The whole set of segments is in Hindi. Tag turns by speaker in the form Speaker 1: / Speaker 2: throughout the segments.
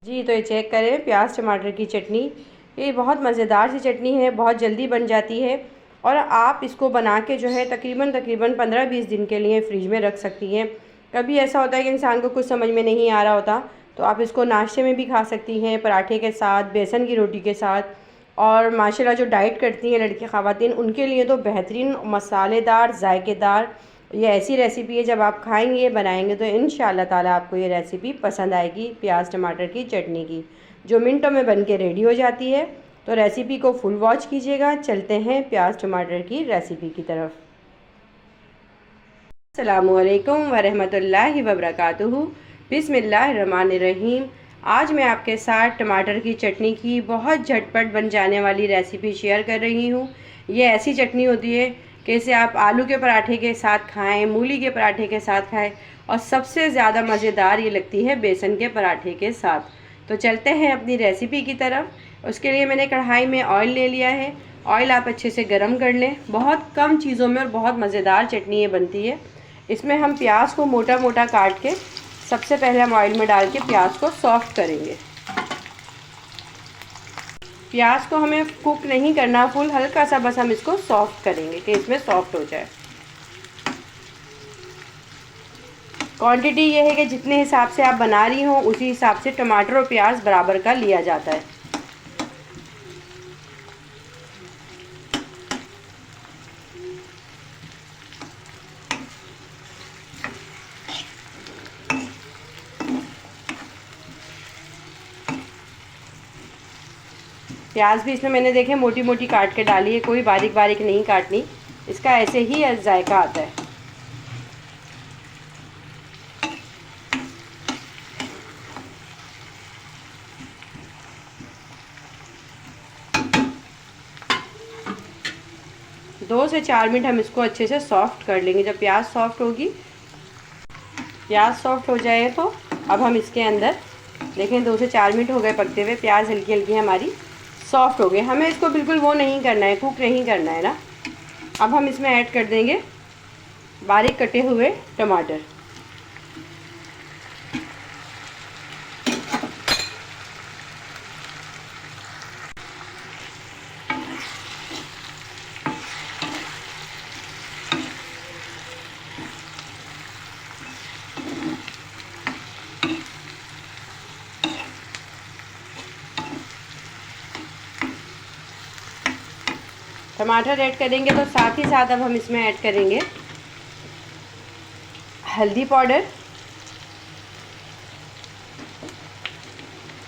Speaker 1: जी तो ये चेक करें प्याज टमाटर की चटनी। ये बहुत मज़ेदार सी चटनी है, बहुत जल्दी बन जाती है और आप इसको बना के जो है तकरीबन 15-20 दिन के लिए फ्रिज में रख सकती हैं। कभी ऐसा होता है कि इंसान को कुछ समझ में नहीं आ रहा होता, तो आप इसको नाश्ते में भी खा सकती हैं, पराठे के साथ, बेसन की रोटी के साथ। और माशाल्लाह जो डाइट करती हैं लड़की ख़वातीन, उनके लिए तो बेहतरीन मसालेदार जायकेदार ये ऐसी रेसिपी है, जब आप खाएंगे बनाएंगे तो इंशाअल्लाह ताला आपको ये रेसिपी पसंद आएगी। प्याज टमाटर की चटनी की जो मिनटों में बन के रेडी हो जाती है। तो रेसिपी को फुल वॉच कीजिएगा। चलते हैं प्याज टमाटर की रेसिपी की तरफ। अस्सलामुअलैकुम वरहमतुल्लाहि वबरकातुहू। बिस्मिल्लाहिर्रहमानिर्रहीम। आज मैं आपके साथ टमाटर की चटनी की बहुत झटपट बन जाने वाली रेसिपी शेयर कर रही हूँ। ये ऐसी चटनी होती है कि इसे आप आलू के पराठे के साथ खाएं, मूली के पराठे के साथ खाएं और सबसे ज़्यादा मज़ेदार ये लगती है बेसन के पराठे के साथ। तो चलते हैं अपनी रेसिपी की तरफ। उसके लिए मैंने कढ़ाई में ऑयल ले लिया है। ऑयल आप अच्छे से गरम कर लें। बहुत कम चीज़ों में और बहुत मज़ेदार चटनी ये बनती है। इसमें हम प्याज को मोटा मोटा काट के सबसे पहले हम ऑयल में डाल के प्याज को सॉफ्ट करेंगे। प्याज को हमें कुक नहीं करना फुल, हल्का सा बस हम इसको सॉफ्ट करेंगे कि इसमें सॉफ्ट हो जाए। क्वांटिटी ये है कि जितने हिसाब से आप बना रही हो उसी हिसाब से टमाटर और प्याज बराबर का लिया जाता है। प्याज भी इसमें मैंने देखे मोटी मोटी काट के डाली है, कोई बारीक बारीक नहीं काटनी, इसका ऐसे ही जायका आता है। दो से 4 मिनट हम इसको अच्छे से सॉफ्ट कर लेंगे। जब प्याज सॉफ्ट होगी, प्याज सॉफ्ट हो जाए तो अब हम इसके अंदर देखें 2 से 4 मिनट हो गए पकते हुए, प्याज हल्की हल्की हमारी सॉफ्ट हो गए। हमें इसको बिल्कुल वो नहीं करना है, कुक नहीं करना है ना। अब हम इसमें ऐड कर देंगे बारीक कटे हुए टमाटर। टमाटर ऐड करेंगे तो साथ ही साथ अब हम इसमें ऐड करेंगे हल्दी पाउडर,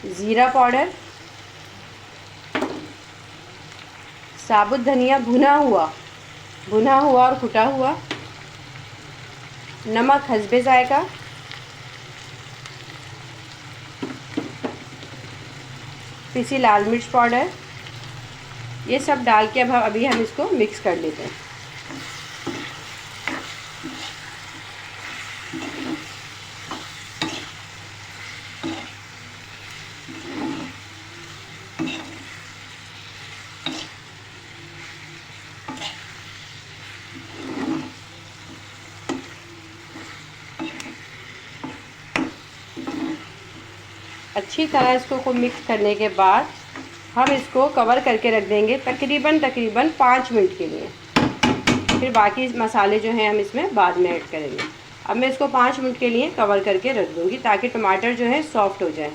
Speaker 1: ज़ीरा पाउडर, साबुत धनिया भुना हुआ और कुटा हुआ, नमक हस्बे जायका, पिसी लाल मिर्च पाउडर। ये सब डाल के अब अभी हम इसको मिक्स कर लेते हैं। अच्छी तरह इसको खूब मिक्स करने के बाद हम इसको कवर करके रख देंगे तकरीबन 5 मिनट के लिए। फिर बाकी मसाले जो हैं हम इसमें बाद में ऐड करेंगे। अब मैं इसको 5 मिनट के लिए कवर करके रख दूँगी ताकि टमाटर जो है सॉफ्ट हो जाए।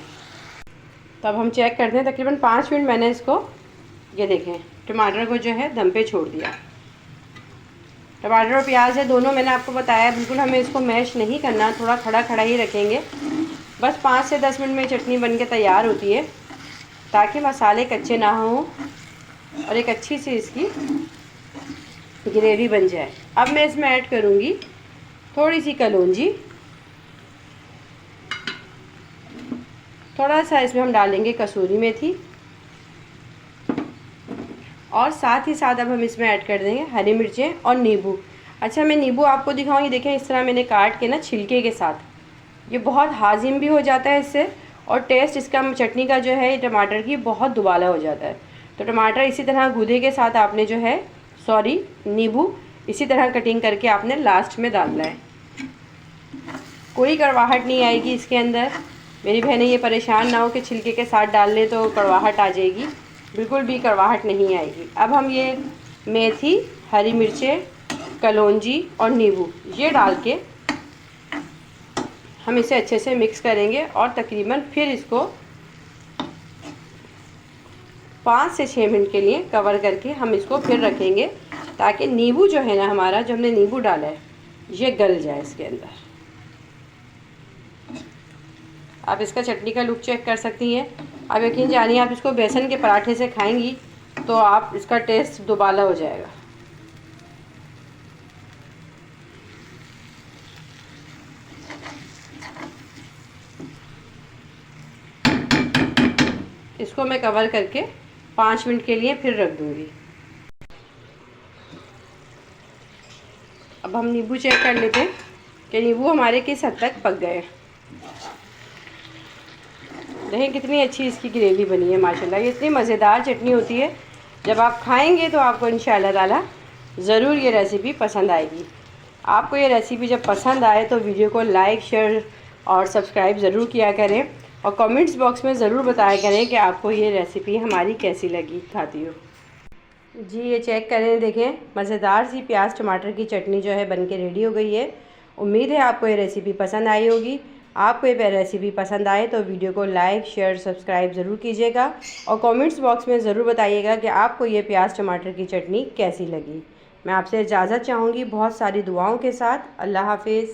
Speaker 1: तो अब हम चेक करते हैं, तकरीबन 5 मिनट मैंने इसको, ये देखें टमाटर को जो है दम पे छोड़ दिया। टमाटर और प्याज है दोनों, मैंने आपको बताया बिल्कुल हमें इसको मैश नहीं करना, थोड़ा खड़ा खड़ा ही रखेंगे। बस 5 से 10 मिनट में चटनी बन के तैयार होती है ताकि मसाले कच्चे ना हों और एक अच्छी सी इसकी ग्रेवी बन जाए। अब मैं इसमें ऐड करूँगी थोड़ी सी कलौंजी, थोड़ा सा इसमें हम डालेंगे कसूरी मेथी और साथ ही साथ अब हम इसमें ऐड कर देंगे हरी मिर्चें और नींबू। अच्छा मैं नींबू आपको दिखाऊँ, ये देखें इस तरह मैंने काट के ना छिलके के साथ, ये बहुत हाजिम भी हो जाता है इससे और टेस्ट इसका चटनी का जो है टमाटर की बहुत दुबाला हो जाता है। तो टमाटर इसी तरह गूदे के साथ आपने जो है नींबू इसी तरह कटिंग करके आपने लास्ट में डालना है। कोई कड़वाहट नहीं आएगी इसके अंदर, मेरी बहनें ये परेशान ना हो कि छिलके के साथ डाल लें तो कड़वाहट आ जाएगी, बिल्कुल भी कड़वाहट नहीं आएगी। अब हम ये मेथी, हरी मिर्चें, कलौंजी और नींबू ये डाल के हम इसे अच्छे से मिक्स करेंगे और तकरीबन फिर इसको 5 से 6 मिनट के लिए कवर करके हम इसको फिर रखेंगे, ताकि नींबू जो है ना हमारा, जो हमने नींबू डाला है, ये गल जाए इसके अंदर। आप इसका चटनी का लुक चेक कर सकती हैं। आप यकीन जानिए, आप इसको बेसन के पराठे से खाएंगी तो आप इसका टेस्ट दुबाला हो जाएगा। इसको मैं कवर करके 5 मिनट के लिए फिर रख दूँगी। अब हम नींबू चेक कर लेते हैं कि नींबू हमारे किस हद तक पक गए। देखें कितनी अच्छी इसकी ग्रेवी बनी है माशाल्लाह। ये इतनी मज़ेदार चटनी होती है, जब आप खाएंगे तो आपको इंशाल्लाह ताला ज़रूर ये रेसिपी पसंद आएगी। आपको ये रेसिपी जब पसंद आए तो वीडियो को लाइक, शेयर और सब्सक्राइब ज़रूर किया करें, और कमेंट्स बॉक्स में ज़रूर बताया करें कि आपको ये रेसिपी हमारी कैसी लगी खाती हो। जी ये चेक करें, देखें मज़ेदार सी प्याज टमाटर की चटनी जो है बन के रेडी हो गई है। उम्मीद है आपको ये रेसिपी पसंद आई होगी। आपको ये रेसिपी पसंद आए तो वीडियो को लाइक, शेयर, सब्सक्राइब ज़रूर कीजिएगा, और कमेंट्स बॉक्स में ज़रूर बताइएगा कि आपको ये प्याज टमाटर की चटनी कैसी लगी। मैं आपसे इजाज़त चाहूँगी बहुत सारी दुआओं के साथ। अल्लाह हाफिज़।